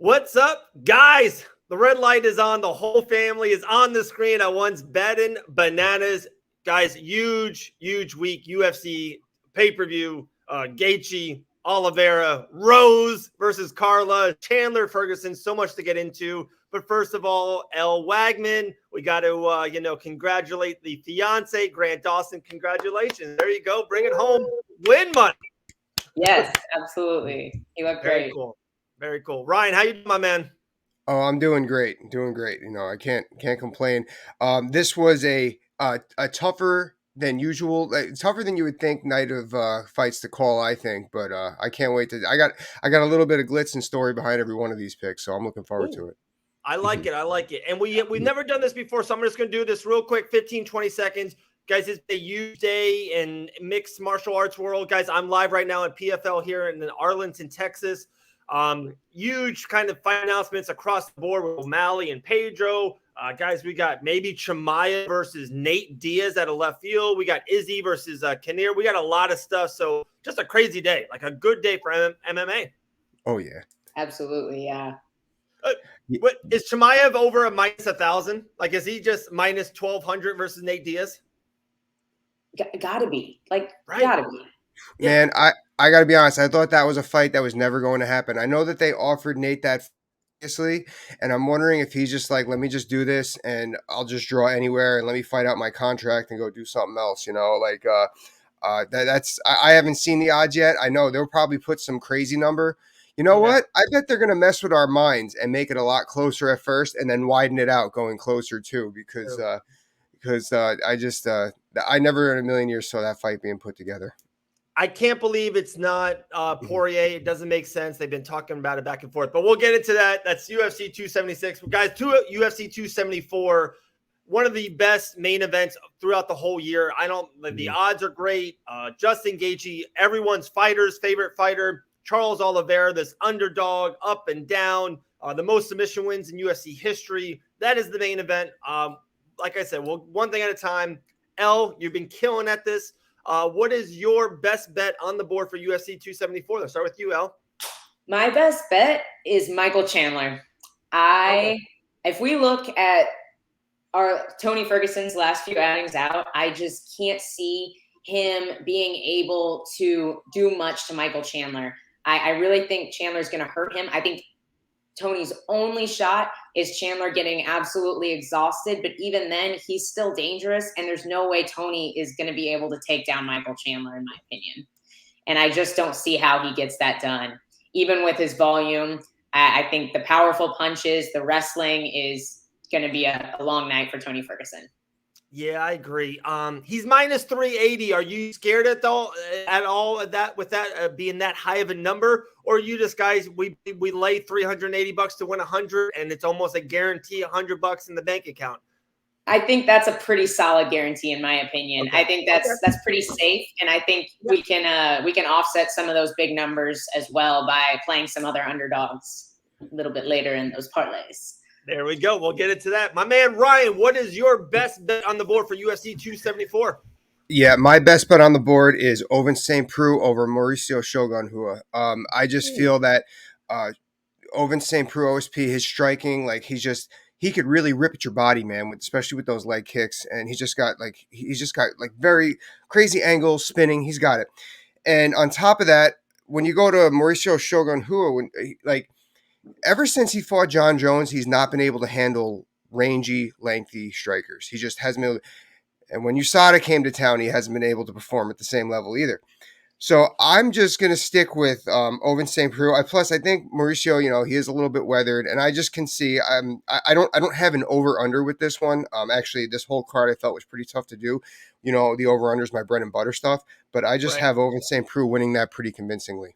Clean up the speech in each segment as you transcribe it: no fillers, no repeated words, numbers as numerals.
What's up, guys? The red light is on. The whole family is on the screen at once, betting bananas. Guys, huge week. UFC pay-per-view. Gaethje, Oliveira, Rose versus Carla, Chandler Ferguson. So much to get into. But first of all, Elle Wagman, we got to, congratulate the fiance, Grant Dawson. Congratulations. There you go. Bring it home. Win money. Yes, absolutely. He looked great. Cool. Very cool. Ryan, how you doing, my man? Oh, I'm doing great. I can't complain. This was a tougher than usual, tougher than you would think night of fights to call. I think, but I can't wait to. I got a little bit of glitz and story behind every one of these picks, so I'm looking forward to it. I like it. And we've never done this before, so I'm just going to do this real quick, 15, 20 seconds. Guys, it's a huge day in mixed martial arts world. Guys, I'm live right now at PFL here in Arlington, Texas. Huge kind of fight announcements across the board with O'Malley and Pedro. Guys, we got maybe Chimaya versus Nate Diaz out of left field. We got Izzy versus Kinnear. We got a lot of stuff. So just a crazy day, like a good day for MMA. Oh, yeah. Absolutely, yeah. What is Chimaev over a minus 1,000? Like, is he just minus 1,200 versus Nate Diaz? Gotta be. Right. Gotta be. Man, I got to be honest. I thought that was a fight that was never going to happen. I know that they offered Nate that previously, and I'm wondering if he's just like, let me just do this and I'll just draw anywhere and let me fight out my contract and go do something else, I haven't seen the odds yet. I know they'll probably put some crazy number. You know what? I bet they're going to mess with our minds and make it a lot closer at first and then widen it out going closer too, because I never in a million years saw that fight being put together. I can't believe it's not Poirier. It doesn't make sense. They've been talking about it back and forth, but we'll get into that. That's UFC 276. Guys, UFC 274, one of the best main events throughout the whole year. The odds are great. Justin Gaethje, everyone's favorite fighter. Charles Oliveira, this underdog, up and down, the most submission wins in UFC history. That is the main event. Like I said, well, one thing at a time. Elle, you've been killing at this. What is your best bet on the board for UFC 274? Let's start with you, Elle. My best bet is Michael Chandler. If we look at our Tony Ferguson's last few outings out, I just can't see him being able to do much to Michael Chandler. I really think Chandler's going to hurt him. I think Tony's only shot is Chandler getting absolutely exhausted, but even then, he's still dangerous, and there's no way Tony is going to be able to take down Michael Chandler, in my opinion. And I just don't see how he gets that done. Even with his volume, I think the powerful punches, the wrestling is going to be a long night for Tony Ferguson. Yeah, I agree. He's minus 380. Are you scared at all of that with that being that high of a number? Or are you just guys, we lay $380 to win 100 and it's almost a guarantee $100 in the bank account? I think that's a pretty solid guarantee in my opinion. Okay. I think that's pretty safe. And I think we can offset some of those big numbers as well by playing some other underdogs a little bit later in those parlays. There we go. We'll get into that. My man, Ryan, what is your best bet on the board for UFC 274? Yeah, my best bet on the board is Ovince St. Preux over Mauricio Shogun Rua. I just feel that Ovince St. Preux OSP, his striking, like he could really rip at your body, man, especially with those leg kicks. And he's just got very crazy angles, spinning. He's got it. And on top of that, when you go to Mauricio Shogun Rua, ever since he fought John Jones, he's not been able to handle rangy, lengthy strikers. He just hasn't been able to, and when USADA came to town, he hasn't been able to perform at the same level either. So I'm just going to stick with Ovince St. Preux. Plus, I think Mauricio, he is a little bit weathered, and I just can see I don't have an over-under with this one. Actually, this whole card I felt was pretty tough to do. The over-under is my bread and butter stuff, but I just have Ovince St. Preux winning that pretty convincingly.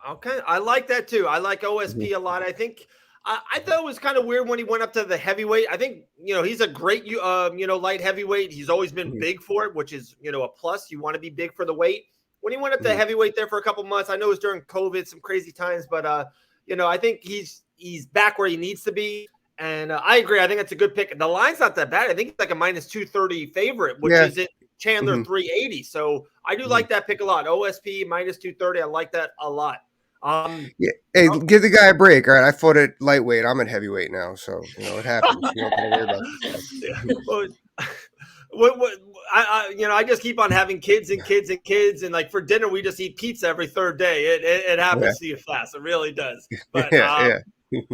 Okay, I like that too. I like OSP a lot. I think I thought it was kind of weird when he went up to the heavyweight. I think he's a great light heavyweight. He's always been big for it, which is a plus. You want to be big for the weight. When he went up to heavyweight there for a couple months, I know it was during COVID, some crazy times, but I think he's back where he needs to be. And I agree. I think that's a good pick. The line's not that bad. I think it's like a minus 230 favorite, which is it. Chandler 380. So I do like that pick a lot. OSP minus 230. I like that a lot. Yeah. Hey, give the guy a break. All right, I fought at lightweight. I'm at heavyweight now, so it happens. You don't gotta worry about this stuff. Yeah. Well, I just keep on having kids and kids and kids, and like for dinner we just eat pizza every third day. It Yeah, happens to you fast. It really does. But yeah.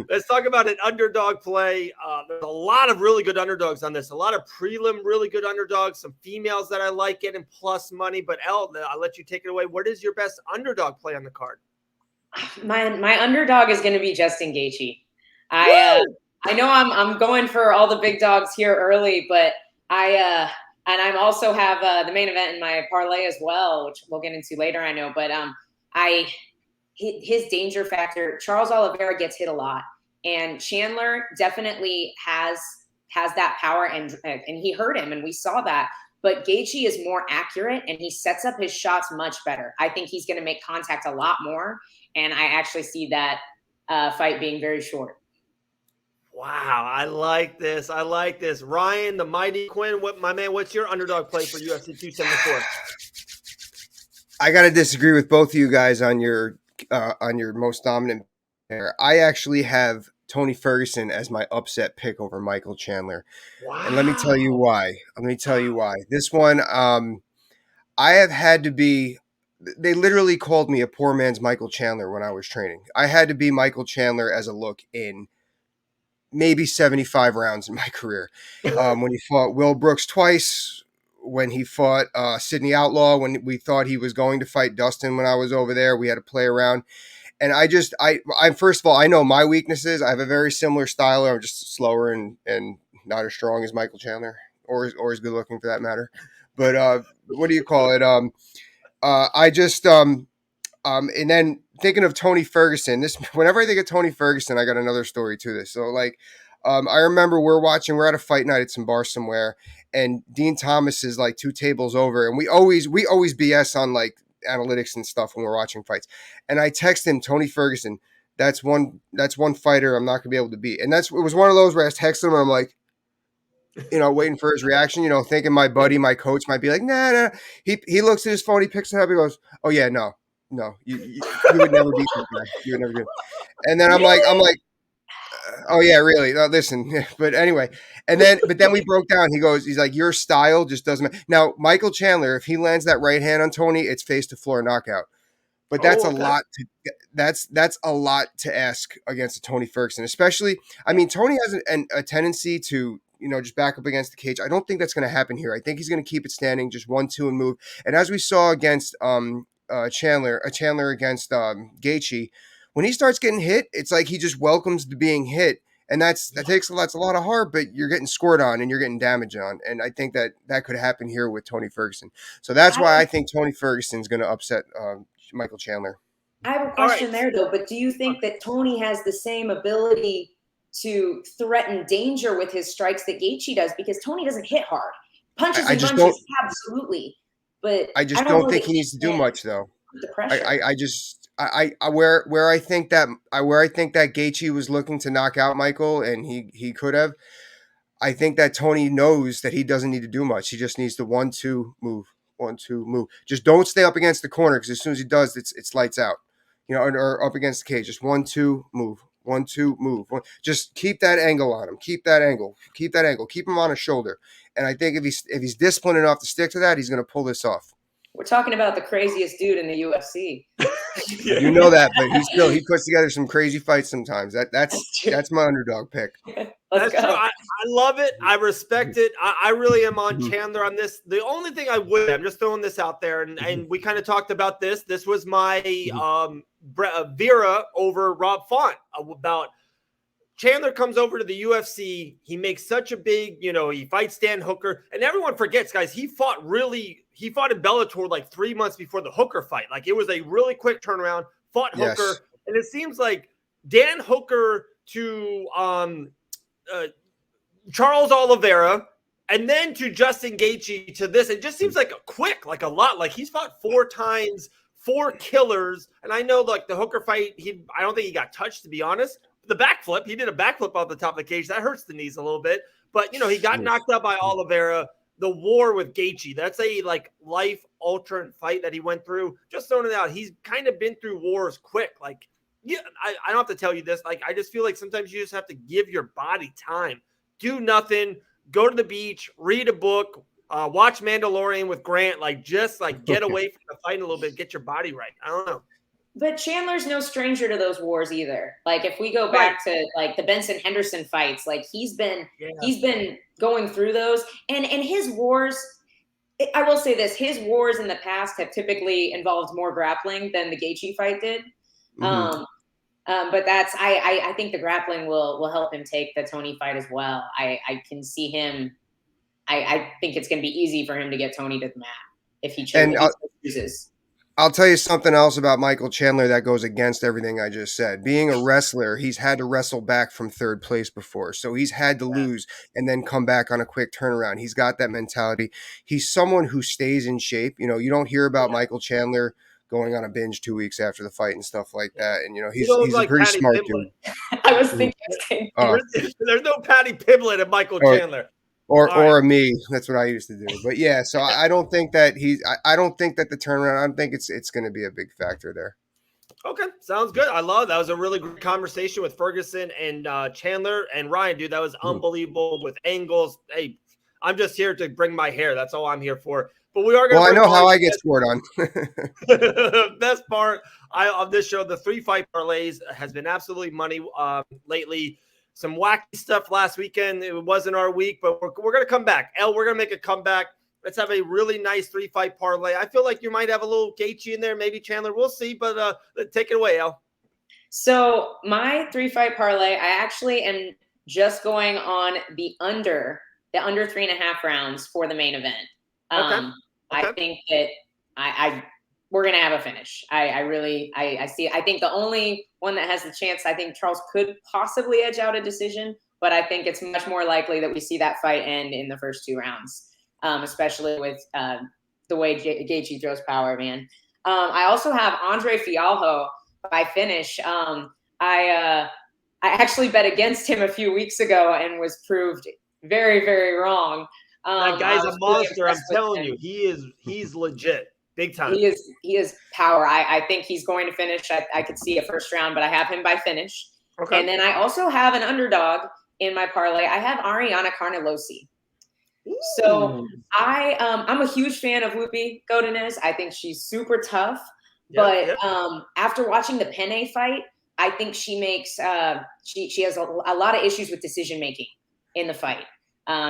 let's talk about an underdog play. There's a lot of really good underdogs on this. A lot of prelim really good underdogs. Some females that I like getting plus money. But Elle, I'll let you take it away. What is your best underdog play on the card? My underdog is going to be Justin Gaethje. I know I'm going for all the big dogs here early, but and I'm also have the main event in my parlay as well, which we'll get into later. I know, but his danger factor. Charles Oliveira gets hit a lot, and Chandler definitely has that power, and he hurt him, and we saw that. But Gaethje is more accurate, and he sets up his shots much better. I think he's going to make contact a lot more, and I actually see that fight being very short. Wow, I like this. Ryan, the mighty Quinn, what's your underdog play for UFC 274? I got to disagree with both of you guys on your most dominant pair. I actually have Tony Ferguson as my upset pick over Michael Chandler. Wow. And let me tell you why. This one, I have had to be. They literally called me a poor man's Michael Chandler when I was training. I had to be Michael Chandler as a look in maybe 75 rounds in my career. When he fought Will Brooks twice, when he fought Sidney Outlaw, when we thought he was going to fight Dustin when I was over there, we had to play around. And I first of all, I know my weaknesses. I have a very similar style. I'm just slower and not as strong as Michael Chandler, or as good looking for that matter. But what do you call it? And then thinking of Tony Ferguson, whenever I think of Tony Ferguson, I got another story to this. So I remember we're at a fight night at some bar somewhere, and Dean Thomas is like 2 tables over, and we always BS on like analytics and stuff when we're watching fights. And I text him, Tony Ferguson, that's one fighter I'm not gonna be able to beat. And it was one of those where I texted him and I'm like, waiting for his reaction, thinking my buddy, my coach might be like, nah. He looks at his phone, he picks it up, he goes, oh yeah, no, you would never beat this guy. You would never do it. And then I'm like, oh yeah, really? No, listen, but anyway, but then we broke down. He's like, your style just doesn't matter. Now, Michael Chandler, if he lands that right hand on Tony, it's face to floor knockout. But that's a lot. That's a lot to ask against a Tony Ferguson, especially. I mean, Tony has a tendency to just back up against the cage. I don't think that's going to happen here. I think he's going to keep it standing, just 1-2 and move. And as we saw against Chandler against Gaethje, when he starts getting hit, it's like he just welcomes the being hit, and that's a lot of heart, but you're getting scored on and you're getting damage on, and I think that could happen here with Tony Ferguson. So that's why I think Tony Ferguson's going to upset Michael Chandler. I have a question there though, but do you think that Tony has the same ability to threaten danger with his strikes that Gaethje does? Because Tony doesn't hit hard. Punches and punches, absolutely. But I just don't think he needs to do much though. The pressure. Where I think that Gaethje was looking to knock out Michael, and he could have. I think that Tony knows that he doesn't need to do much. He just needs to 1-2 move. 1-2 move. Just don't stay up against the corner, because as soon as he does, it's lights out. Or up against the cage. Just 1-2 move. 1-2 move. Just keep that angle on him. Keep that angle. Keep him on his shoulder. And I think if he's disciplined enough to stick to that, he's going to pull this off. We're talking about the craziest dude in the UFC. You know that, but he puts together some crazy fights sometimes. That's my underdog pick. Let's go. I love it. I respect it. I really am on Chandler on this. The only thing I'm just throwing this out there, and we kind of talked about this. This was my Vera over Rob Font about Chandler comes over to the UFC. He makes such a big, he fights Dan Hooker, and everyone forgets, guys, he fought in Bellator like 3 months before the Hooker fight. Like, it was a really quick turnaround, fought Hooker. And it seems like Dan Hooker to Charles Oliveira, and then to Justin Gaethje to this. It just seems like a lot. Like, he's fought 4 times, 4 killers. And I know, like, the Hooker fight, I don't think he got touched, to be honest. The backflip, he did a backflip off the top of the cage. That hurts the knees a little bit. But, he got knocked out by Oliveira. The war with Gaethje, that's a life alternate fight that he went through. Just throwing it out. He's kind of been through wars quick. Like, yeah, I don't have to tell you this. Like, I just feel like sometimes you just have to give your body time. Do nothing. Go to the beach. Read a book. Watch Mandalorian with Grant. Like, just like get away from the fight a little bit. Get your body right. I don't know. But Chandler's no stranger to those wars either. Like, if we go back to like the Benson Henderson fights, like he's been going through those, and his wars. I will say this: his wars in the past have typically involved more grappling than the Gaethje fight did. Mm-hmm. But I think the grappling will help him take the Tony fight as well. I can see him. I think it's going to be easy for him to get Tony to the mat if he chooses. I'll tell you something else about Michael Chandler that goes against everything I just said. Being a wrestler, he's had to wrestle back from third place before. So he's had to lose and then come back on a quick turnaround. He's got that mentality. He's someone who stays in shape. You know, you don't hear about Michael Chandler going on a binge 2 weeks after the fight and stuff like that. And, you know, he's like a pretty Patty smart Pimblett. dude. I was thinking there's no Patty Pimblett and Michael Chandler. Or me. That's what I used to do. But yeah, so I don't think that I don't think that the turnaround, I don't think it's going to be a big factor there. Okay, sounds good. I love it. That was a really great conversation with Ferguson and Chandler and Ryan, dude. That was unbelievable with angles. Hey, I'm just here to bring my hair. That's all I'm here for. But we are going to. Well, I know how I get scored on. Best part of this show, the 3 fight parlays, has been absolutely money lately. Some wacky stuff last weekend. It wasn't our week, but we're going to come back. Elle, we're going to make a comeback. Let's have a really nice 3 fight parlay. I feel like you might have a little Gaethje in there, maybe Chandler. We'll see, but take it away, Elle. So my 3 fight parlay, I actually am just going on the under 3.5 rounds for the main event. Okay. I think that we're going to have a finish. I see. I think the only one that has the chance, I think Charles could possibly edge out a decision, but I think it's much more likely that we see that fight end in the first 2 rounds, especially with the way Gaethje throws power, man. I also have Andre Fialho by finish. I actually bet against him a few weeks ago and was proved very, very wrong. That guy's a monster. I'm telling you, he's legit. Big time. He is power. I think he's going to finish. I could see a first round, but I have him by finish. Okay. And then I also have an underdog in my parlay. I have Ariana Carnilosi. Ooh. So I'm a huge fan of Lupi Godinez. I think she's super tough. But after watching the Penne fight, I think she makes she has a lot of issues with decision making in the fight.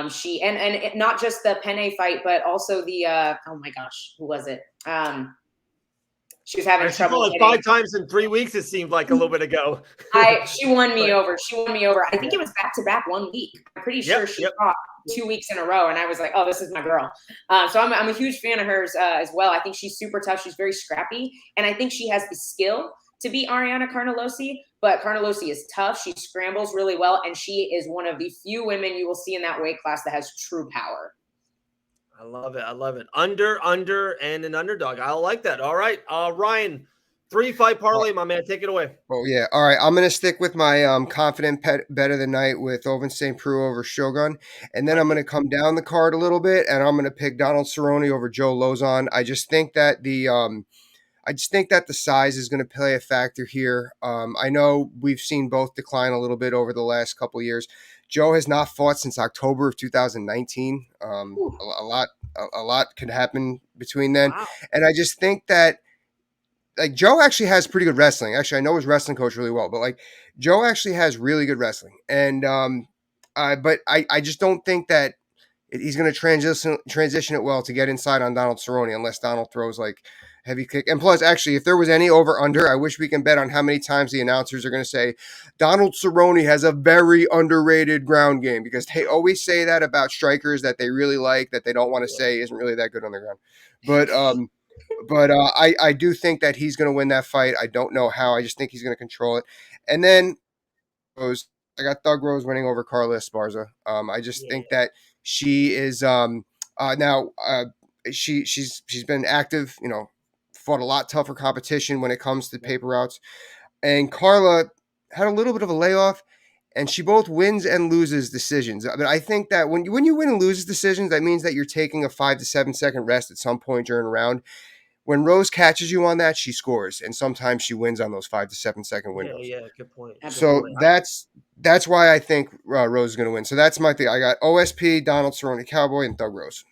She and not just the Penne fight, but also the oh my gosh, who was it? She was having trouble. Like 5 times in 3 weeks, it seemed like a little bit ago. She won me over. I think it was back to back 1 week. I'm pretty sure she fought 2 weeks in a row, and I was like, oh, this is my girl. So I'm a huge fan of hers as well. I think she's super tough. She's very scrappy, and I think she has the skill to beat Ariana Carnilosi. But Carnilosi is tough. She scrambles really well, and she is one of the few women you will see in that weight class that has true power. I love it. Under, and an underdog. I like that. All right. Ryan, 3 fight parlay, my man. Take it away. Oh, yeah. All right. I'm going to stick with my confident bet of the night with Ovince St. Preux over Shogun. And then I'm going to come down the card a little bit, and I'm going to pick Donald Cerrone over Joe Lozon. I just think that the size is going to play a factor here. I know we've seen both decline a little bit over the last couple of years. Joe has not fought since October of 2019. A lot could happen between then. Wow. And I just think that like Joe actually has pretty good wrestling. Actually, I know his wrestling coach really well, but like Joe actually has really good wrestling. And but I just don't think that he's going to transition it well to get inside on Donald Cerrone unless Donald throws like heavy kick. And plus, actually, if there was any over-under, I wish we can bet on how many times the announcers are going to say Donald Cerrone has a very underrated ground game, because they always say that about strikers that they really like, that they don't want to say isn't really that good on the ground. But I do think that he's going to win that fight. I don't know how. I just think he's going to control it. And then I got Thug Rose winning over Carla Esparza. I just think that she is she's been active, you know, fought a lot tougher competition when it comes to paper routes. And Carla had a little bit of a layoff, and she both wins and loses decisions. I mean, I think that when you win and lose decisions, that means that you're taking a 5 to 7 second rest at some point during a round. When Rose catches you on that, she scores, and sometimes she wins on those 5 to 7 second windows. Yeah, good point. So that's why I think Rose is going to win. So that's my thing. I got OSP, Donald Cerrone Cowboy, and Thug Rose.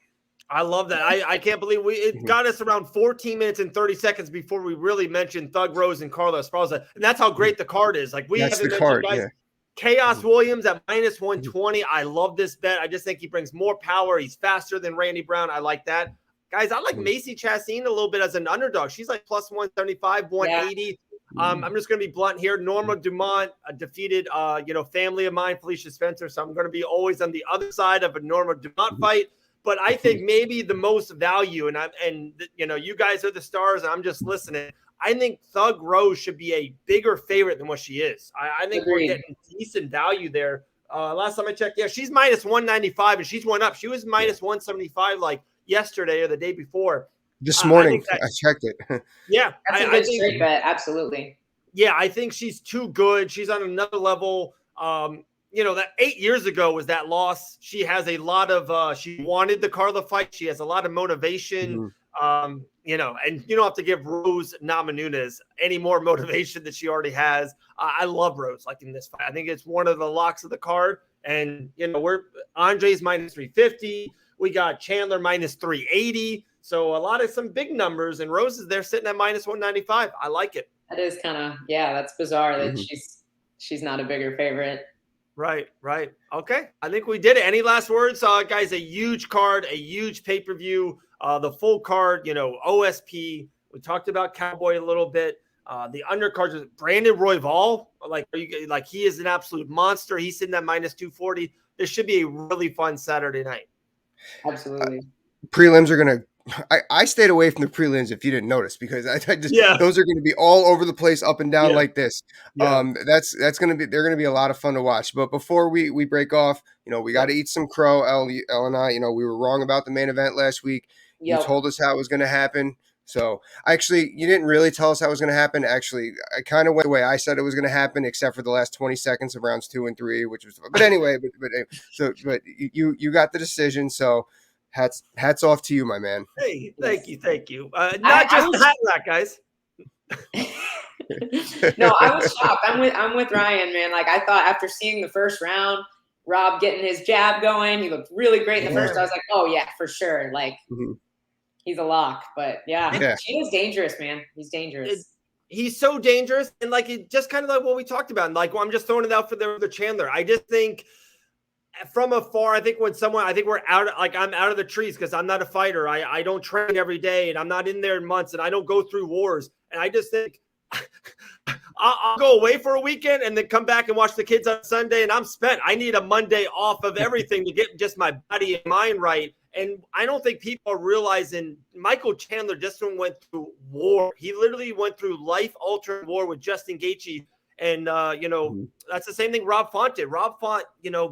I love that. I can't believe it got us around 14 minutes and 30 seconds before we really mentioned Thug Rose and Carlos Esparza. And that's how great the card is. Like, we That's haven't the mentioned, card, guys. yeah. Chaos Williams at minus 120. I love this bet. I just think he brings more power. He's faster than Randy Brown. I like that. Guys, I like Macy Chastain a little bit as an underdog. She's like plus 175, 180. Yeah. I'm just going to be blunt here. Norma Dumont defeated, family of mine, Felicia Spencer. So I'm going to be always on the other side of a Norma Dumont fight. But I think maybe the most value, and you guys are the stars, and I'm just listening. I think Thug Rose should be a bigger favorite than what she is. I think we're getting decent value there. Last time I checked, she's minus 195, and she's went up. She was minus 175 like yesterday or the day before. This morning, I checked it. Yeah, that's a good straight bet. Absolutely. Yeah, I think she's too good. She's on another level. That 8 years ago was that loss. She has a lot of she wanted the Carla fight. She has a lot of motivation. And you don't have to give Rose Namajunas any more motivation that she already has. I love Rose like in this fight. I think it's one of the locks of the card. And we're Andre's minus 350. We got Chandler minus 380. So a lot of some big numbers, and Rose is there sitting at minus 195. I like it. That is kind of that's bizarre that she's not a bigger favorite. Right. Okay. I think we did it. Any last words, guys? A huge card, a huge pay-per-view, the full card, OSP. We talked about Cowboy a little bit. The undercards is Brandon Royval. He is an absolute monster. He's sitting at minus 240. This should be a really fun Saturday night. Absolutely. Prelims are going to, I stayed away from the prelims if you didn't notice, because those are going to be all over the place, up and down like this. Yeah. That's going to be, they're going to be a lot of fun to watch. But before we break off, we got to eat some crow. Elle and I, we were wrong about the main event last week. You told us how it was going to happen. So actually, you didn't really tell us how it was going to happen. Actually, I kind of went the way I said it was going to happen, except for the last 20 seconds of rounds 2 and 3, which was. But anyway, but you got the decision. So hats off to you, my man. Hey, thank you. Not just hat rack, guys. No, I was shocked. I'm with Ryan, man. Like, I thought after seeing the first round, Rob getting his jab going, he looked really great in the first. I was like, oh yeah, for sure. Like. He's a lock, but she is dangerous, man. He's dangerous. He's so dangerous, and it just kind of like what we talked about. I'm just throwing it out for the Chandler. I just think from afar, I think we're out. I'm out of the trees because I'm not a fighter. I don't train every day, and I'm not in there in months, and I don't go through wars. And I just think I'll go away for a weekend and then come back and watch the kids on Sunday, and I'm spent. I need a Monday off of everything to get just my body and mind right. And I don't think people are realizing Michael Chandler just went through war. He literally went through life-altering war with Justin Gaethje. And, that's the same thing Rob Fonte did. Rob Fonte,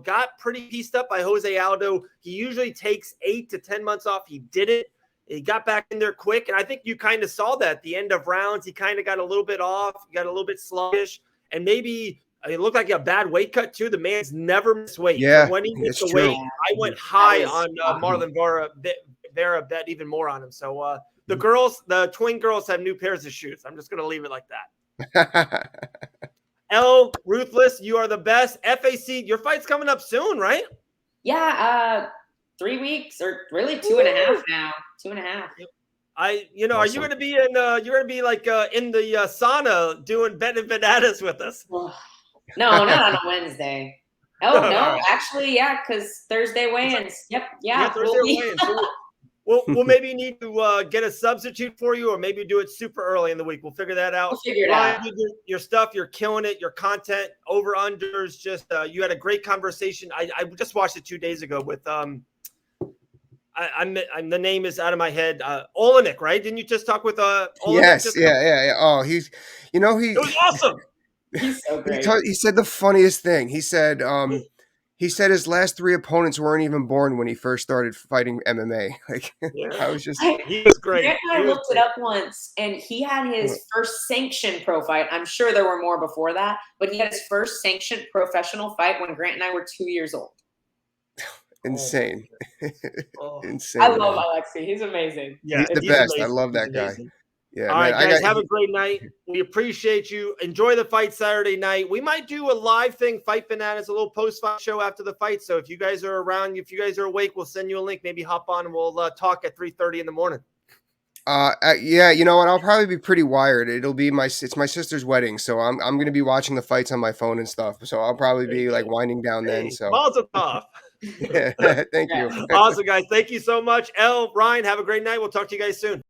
got pretty pieced up by Jose Aldo. He usually takes 8 to 10 months off. He did it. He got back in there quick. And I think you kind of saw that at the end of rounds. He kind of got a little bit off. He got a little bit sluggish. And maybe it looked like a bad weight cut, too. The man's never missed weight. Yeah, when he missed the weight, I went high on Marlon Vera, bet even more on him. So the twin girls have new pairs of shoes. I'm just going to leave it like that. Elle, Ruthless, you are the best. FAC, your fight's coming up soon, right? Yeah, 3 weeks, or really 2.5 now. 2.5. Are you going to be in? You're going to be in the sauna doing Ben and Bananas with us? No, not on a Wednesday. Oh, no, actually, because Thursday weigh-ins. Yep, Thursday weigh-ins. We'll maybe need to get a substitute for you, or maybe do it super early in the week. We'll figure that out. We'll figure it out. Your stuff, you're killing it. Your content, over-unders, just you had a great conversation. I just watched it 2 days ago with I'm the name is out of my head. Olenek, right? Didn't you just talk with Olenek? Yes, yeah. Oh, it was awesome. He's so great. He said the funniest thing. He said he said his last 3 opponents weren't even born when he first started fighting MMA. Like, I was just. He was great. Grant and I looked it up once, and he had his first sanctioned pro fight. I'm sure there were more before that, but he had his first sanctioned professional fight when Grant and I were 2 years old. Insane. Insane. I love Alexi. He's amazing. Yeah, he's the best. Amazing. I love that guy. Yeah. All right, guys, have a great night. We appreciate you. Enjoy the fight Saturday night. We might do a live thing, Fight Bananas, a little post-fight show after the fight. So if you guys are around, if you guys are awake, we'll send you a link. Maybe hop on and we'll talk at 3:30 in the morning. Yeah, you know what? I'll probably be pretty wired. It's my sister's wedding, so I'm going to be watching the fights on my phone and stuff. So I'll probably be like winding down then. So Mazel tov. Thank you. Awesome, guys. Thank you so much. Elle, Ryan, have a great night. We'll talk to you guys soon.